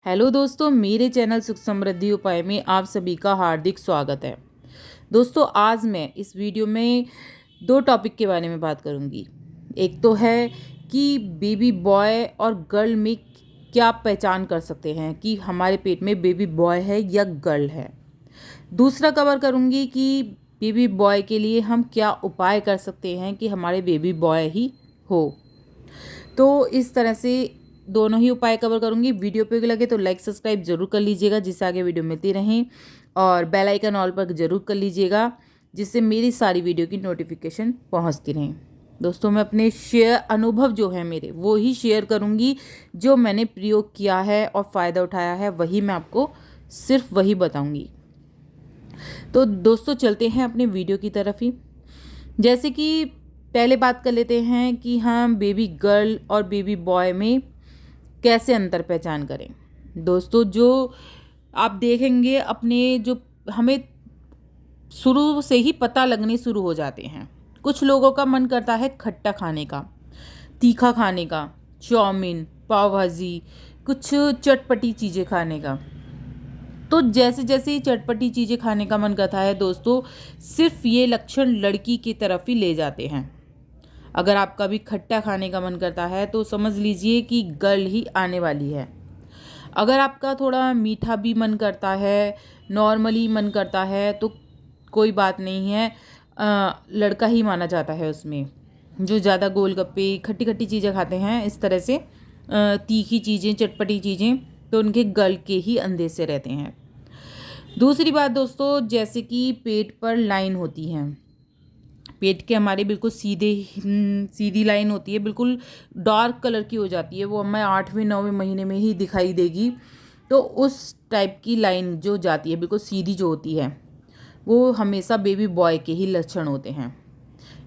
Hello दोस्तों, मेरे channel सुख समृद्धि उपाय में आप सभी का हार्दिक स्वागत है। दोस्तों, आज मैं इस वीडियो में दो टॉपिक के बारे में बात करूंगी। एक तो है कि बेबी बॉय और गर्ल में क्या पहचान कर सकते हैं कि हमारे पेट में बेबी बॉय है या गर्ल है। दूसरा कवर करूंगी कि बेबी बॉय के लिए हम क्या उपाय कर सकते हैं कि हमारे बेबी बॉय ही हो। तो इस तरह से दोनों ही उपाय कवर करूंगी। वीडियो पे लगे तो लाइक सब्सक्राइब जरूर कर लीजिएगा जिससे आगे वीडियो मिलती रहें, और बेल आइकन ऑल पर जरूर कर लीजिएगा जिससे मेरी सारी वीडियो की नोटिफिकेशन पहुंचती रहें। दोस्तों, मैं अपने शेयर अनुभव जो है मेरे वो ही शेयर करूंगी। जो मैंने प्रयोग किया है और फ़ायदा उठाया है वही मैं आपको सिर्फ वही बताऊंगी। तो दोस्तों, चलते हैं अपने वीडियो की तरफ ही। जैसे कि पहले बात कर लेते हैं कि हम बेबी गर्ल और बेबी बॉय में कैसे अंतर पहचान करें। दोस्तों, जो आप देखेंगे अपने जो हमें शुरू से ही पता लगने शुरू हो जाते हैं। कुछ लोगों का मन करता है खट्टा खाने का, तीखा खाने का, चाउमीन, पाव भाजी, कुछ चटपटी चीज़ें खाने का। तो जैसे जैसे ही चटपटी चीज़ें खाने का मन करता है दोस्तों, सिर्फ ये लक्षण लड़की की तरफ ही ले जाते हैं। अगर आपका भी खट्टा खाने का मन करता है तो समझ लीजिए कि गर्ल ही आने वाली है। अगर आपका थोड़ा मीठा भी मन करता है, नॉर्मली मन करता है, तो कोई बात नहीं है, लड़का ही माना जाता है उसमें। जो ज़्यादा गोलगप्पे खट्टी खट्टी चीज़ें खाते हैं, इस तरह से तीखी चीज़ें, चटपटी चीज़ें, तो उनके गर्ल के ही अंधे से रहते हैं। दूसरी बात दोस्तों, जैसे कि पेट पर लाइन होती है, पेट के हमारे बिल्कुल सीधी लाइन होती है, बिल्कुल डार्क कलर की हो जाती है, वो हमें 8वें 9वें महीने में ही दिखाई देगी। तो उस टाइप की लाइन जो जाती है बिल्कुल सीधी जो होती है, वो हमेशा बेबी बॉय के ही लक्षण होते हैं।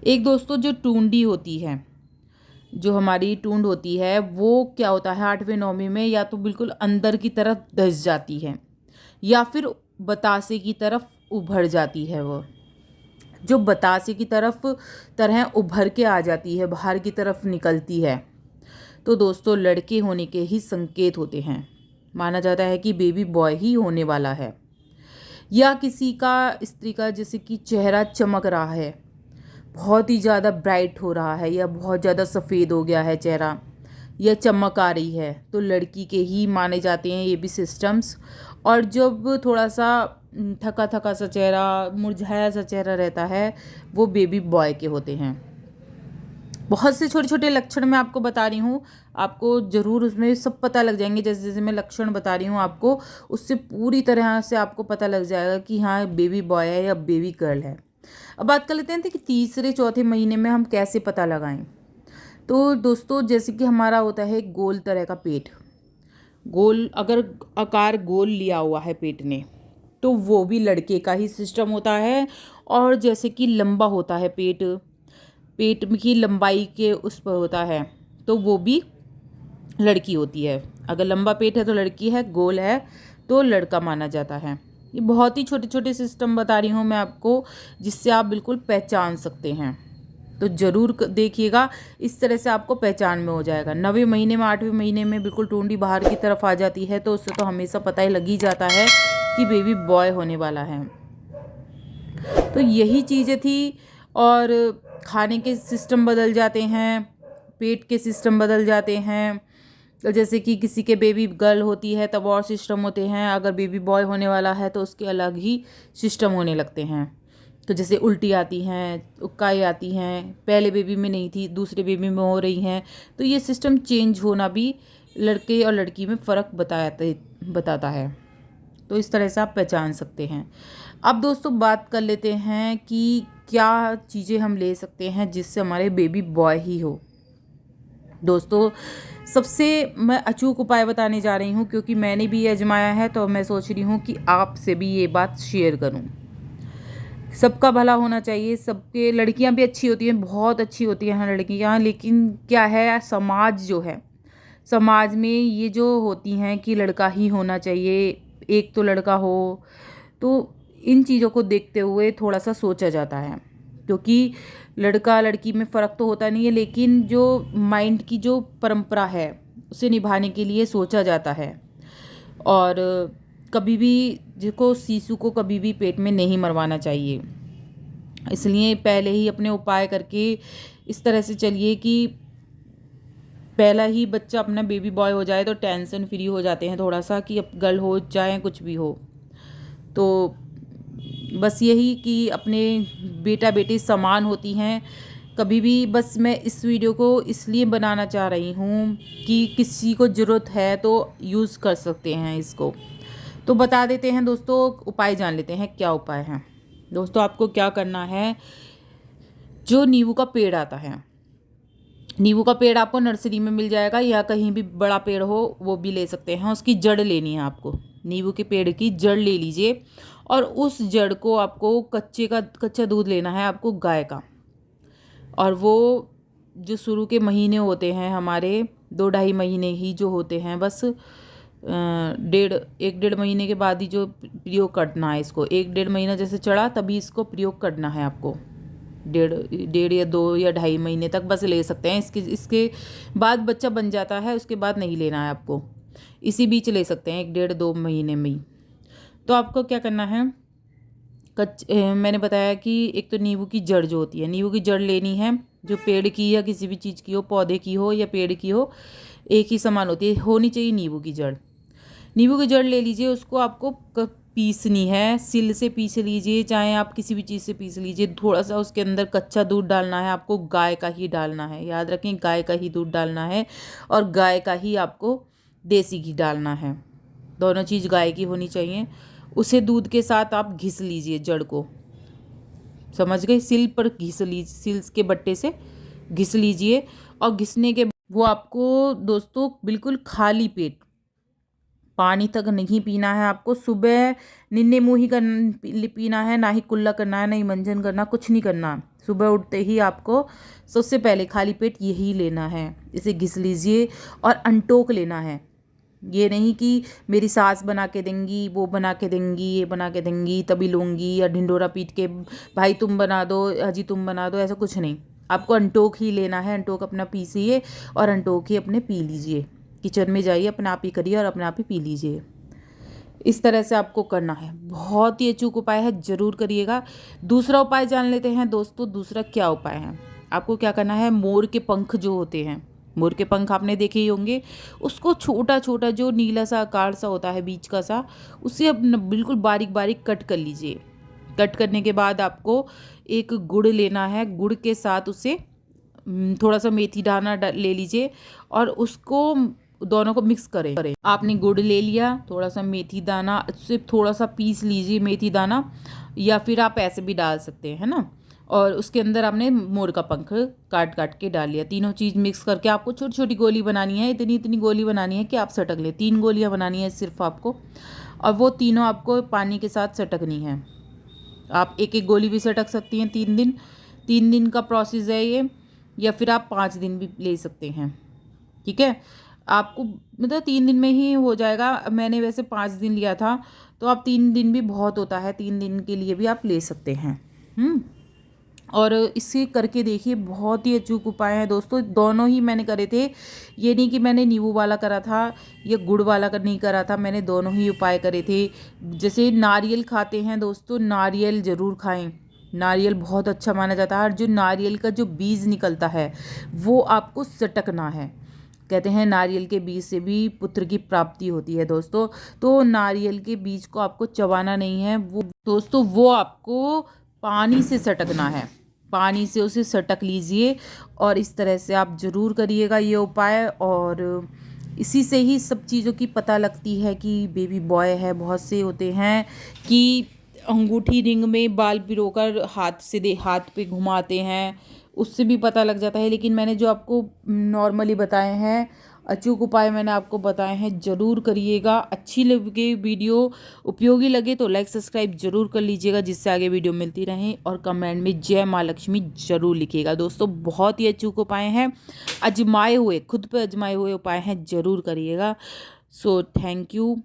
एक दोस्तों, जो टूंडी होती है, जो हमारी टूंड होती है, वो क्या होता है 8वें 9वें में या तो बिल्कुल अंदर की तरफ धंस जाती है या फिर बतासे की तरफ उभर जाती है। वो जो बतासे की तरह उभर के आ जाती है, बाहर की तरफ निकलती है, तो दोस्तों लड़के होने के ही संकेत होते हैं। माना जाता है कि बेबी बॉय ही होने वाला है। या किसी का, स्त्री का, जैसे कि चेहरा चमक रहा है, बहुत ही ज़्यादा ब्राइट हो रहा है या बहुत ज़्यादा सफ़ेद हो गया है चेहरा, या चमक आ रही है, तो लड़की के ही माने जाते हैं ये भी सिस्टम्स। और जब थोड़ा सा थका थका सा चेहरा, मुरझाया सा चेहरा रहता है, वो बेबी बॉय के होते हैं। बहुत से छोटे छोटे लक्षण मैं आपको बता रही हूँ, आपको ज़रूर उसमें सब पता लग जाएंगे। जैसे जैसे मैं लक्षण बता रही हूँ आपको, उससे पूरी तरह से आपको पता लग जाएगा कि हाँ बेबी बॉय है या बेबी गर्ल है। अब बात कर लेते हैं कि तीसरे चौथे महीने में हम कैसे पता लगाएं। तो दोस्तों, जैसे कि हमारा होता है गोल तरह का पेट, गोल अगर आकार गोल लिया हुआ है पेट ने, तो वो भी लड़के का ही सिस्टम होता है। और जैसे कि लंबा होता है पेट, पेट की लंबाई के उस पर होता है, तो वो भी लड़की होती है। अगर लंबा पेट है तो लड़की है, गोल है तो लड़का माना जाता है। ये बहुत ही छोटे छोटे सिस्टम बता रही हूँ मैं आपको, जिससे आप बिल्कुल पहचान सकते हैं। तो ज़रूर देखिएगा, इस तरह से आपको पहचान में हो जाएगा। 9वें महीने में, 8वें महीने में बिल्कुल टूंडी बाहर की तरफ आ जाती है, तो उससे तो हमेशा पता ही लग ही जाता है कि बेबी बॉय होने वाला है। तो यही चीज़ें थी। और खाने के सिस्टम बदल जाते हैं, पेट के सिस्टम बदल जाते हैं। तो जैसे कि किसी के बेबी गर्ल होती है तब और सिस्टम होते हैं, अगर बेबी बॉय होने वाला है तो उसके अलग ही सिस्टम होने लगते हैं। तो जैसे उल्टी आती हैं, उक्काई आती हैं, पहले बेबी में नहीं थी दूसरे बेबी में हो रही हैं। तो ये सिस्टम चेंज होना भी लड़के और लड़की में फ़र्क बताता है। तो इस तरह से आप पहचान सकते हैं। अब दोस्तों, बात कर लेते हैं कि क्या चीज़ें हम ले सकते हैं जिससे हमारे बेबी बॉय ही हो। दोस्तों, सबसे मैं अचूक उपाय बताने जा रही हूँ, क्योंकि मैंने भी ये आजमाया है, तो मैं सोच रही हूँ कि आपसे भी ये बात शेयर करूँ। सबका भला होना चाहिए, सबके, लड़कियां भी अच्छी होती हैं, बहुत अच्छी होती हैं लड़कियां, लेकिन क्या है, समाज जो है, समाज में ये जो होती हैं कि लड़का ही होना चाहिए, एक तो लड़का हो, तो इन चीज़ों को देखते हुए थोड़ा सा सोचा जाता है। क्योंकि लड़का लड़की में फ़र्क तो होता नहीं है, लेकिन जो माइंड की जो परंपरा है उसे निभाने के लिए सोचा जाता है। और कभी भी जिसको शिशु को कभी भी पेट में नहीं मरवाना चाहिए। इसलिए पहले ही अपने उपाय करके इस तरह से चलिए कि पहला ही बच्चा अपना बेबी बॉय हो जाए तो टेंशन फ्री हो जाते हैं थोड़ा सा, कि अब गर्ल हो चाहे कुछ भी हो। तो बस यही कि अपने बेटा बेटी समान होती हैं कभी भी। बस मैं इस वीडियो को इसलिए बनाना चाह रही हूँ कि किसी को ज़रूरत है तो यूज़ कर सकते हैं इसको। तो बता देते हैं दोस्तों, उपाय जान लेते हैं क्या उपाय है। दोस्तों आपको क्या करना है, जो नींबू का पेड़ आता है, नींबू का पेड़ आपको नर्सरी में मिल जाएगा या कहीं भी बड़ा पेड़ हो वो भी ले सकते हैं। उसकी जड़ लेनी है आपको, नींबू के पेड़ की जड़ ले लीजिए और उस जड़ को आपको कच्चा दूध लेना है आपको गाय का। और वो जो शुरू के महीने होते हैं हमारे 2-2.5 महीने ही जो होते हैं, बस 1-1.5 महीने के बाद ही जो प्रयोग करना है इसको। 1-1.5 महीना जैसे चढ़ा तभी इसको प्रयोग करना है आपको। 1.5 या 2 या 2.5 महीने तक बस ले सकते हैं। इसके बाद बच्चा बन जाता है, उसके बाद नहीं लेना है आपको। इसी बीच ले सकते हैं 1-1.5-2 महीने में ही। तो आपको क्या करना है, मैंने बताया कि एक तो नींबू की जड़ जो होती है, नींबू की जड़ लेनी है, जो पेड़ की या किसी भी चीज़ की हो, पौधे की हो या पेड़ की हो, एक ही समान होती है, होनी चाहिए नींबू की जड़। नींबू की जड़ ले लीजिए, उसको आपको पीसनी है, सिल से पीस लीजिए, चाहे आप किसी भी चीज़ से पीस लीजिए। थोड़ा सा उसके अंदर कच्चा दूध डालना है आपको, गाय का ही डालना है, याद रखें गाय का ही दूध डालना है। और गाय का ही आपको देसी घी डालना है, दोनों चीज़ गाय की होनी चाहिए। उसे दूध के साथ आप घिस लीजिए जड़ को, समझ गए, सिल पर घिस लीजिए, सिल के बट्टे से घिस लीजिए। और घिसने के वो आपको दोस्तों बिल्कुल खाली पेट, पानी तक नहीं पीना है आपको। सुबह निन्ने मुँह ही पीना है, ना ही कुल्ला करना है, ना ही मंजन करना, कुछ नहीं करना। सुबह उठते ही आपको सबसे पहले खाली पेट यही लेना है। इसे घिस लीजिए और अंटोक लेना है। ये नहीं कि मेरी सास बना के देंगी, वो बना के देंगी, ये बना के देंगी तभी लूँगी, या ढिंडोरा पीट के भाई तुम बना दो, अजी तुम बना दो, ऐसा कुछ नहीं। आपको अंटोक ही लेना है। अंटोक अपना पीसिए और अंटोक ही अपने पी लीजिए। किचन में जाइए, अपने आप ही करिए और अपने आप ही पी लीजिए। इस तरह से आपको करना है। बहुत ही अचूक उपाय है, ज़रूर करिएगा। दूसरा उपाय जान लेते हैं दोस्तों। दूसरा क्या उपाय है, आपको क्या करना है, मोर के पंख जो होते हैं, मोर के पंख आपने देखे ही होंगे, उसको छोटा छोटा जो नीला सा आकार सा होता है बीच का सा, उसे अब बिल्कुल बारीक बारीक कट कर लीजिए। कट करने के बाद आपको एक गुड़ लेना है, गुड़ के साथ उसे थोड़ा सा मेथी दाना ले लीजिए और उसको दोनों को मिक्स करें। आपने गुड़ ले लिया, थोड़ा सा मेथी दाना, उससे थोड़ा सा पीस लीजिए मेथी दाना, या फिर आप ऐसे भी डाल सकते हैं, है ना। और उसके अंदर आपने मोर का पंख काट काट के डाल लिया। तीनों चीज़ मिक्स करके आपको छोटी छोटी गोली बनानी है, इतनी इतनी गोली बनानी है कि आप सटक लें। 3 गोलियां बनानी है सिर्फ आपको, और वो तीनों आपको पानी के साथ सटकनी है। आप एक एक गोली भी सटक सकती हैं 3 दिन। 3 दिन का प्रोसेस है ये, या फिर आप 5 दिन भी ले सकते हैं, ठीक है। आपको मतलब 3 दिन में ही हो जाएगा। मैंने वैसे 5 दिन लिया था, तो आप 3 दिन भी बहुत होता है, 3 दिन के लिए भी आप ले सकते हैं। और इसे करके देखिए, बहुत ही अचूक उपाय है दोस्तों। दोनों ही मैंने करे थे, ये नहीं कि मैंने नींबू वाला करा था या गुड़ वाला नहीं करा था, मैंने दोनों ही उपाय करे थे। जैसे नारियल खाते हैं दोस्तों, नारियल ज़रूर खाएं। नारियल बहुत अच्छा माना जाता है, और जो नारियल का जो बीज निकलता है वो आपको सटकना है। कहते हैं नारियल के बीज से भी पुत्र की प्राप्ति होती है दोस्तों। तो नारियल के बीज को आपको चबाना नहीं है, वो दोस्तों वो आपको पानी से सटकना है। पानी से उसे सटक लीजिए, और इस तरह से आप ज़रूर करिएगा ये उपाय। और इसी से ही सब चीज़ों की पता लगती है कि बेबी बॉय है। बहुत से होते हैं कि अंगूठी रिंग में बाल पिरोकर हाथ पे घुमाते हैं, उससे भी पता लग जाता है। लेकिन मैंने जो आपको नॉर्मली बताए हैं, अचूक उपाय मैंने आपको बताए हैं, ज़रूर करिएगा। अच्छी लगे वीडियो, उपयोगी लगे तो लाइक सब्सक्राइब जरूर कर लीजिएगा, जिससे आगे वीडियो मिलती रहें। और कमेंट में जय माँ लक्ष्मी जरूर लिखिएगा दोस्तों। बहुत ही अचूक उपाय हैं, आजमाए हुए, खुद पे आजमाए हुए उपाय हैं, ज़रूर करिएगा। So thank you.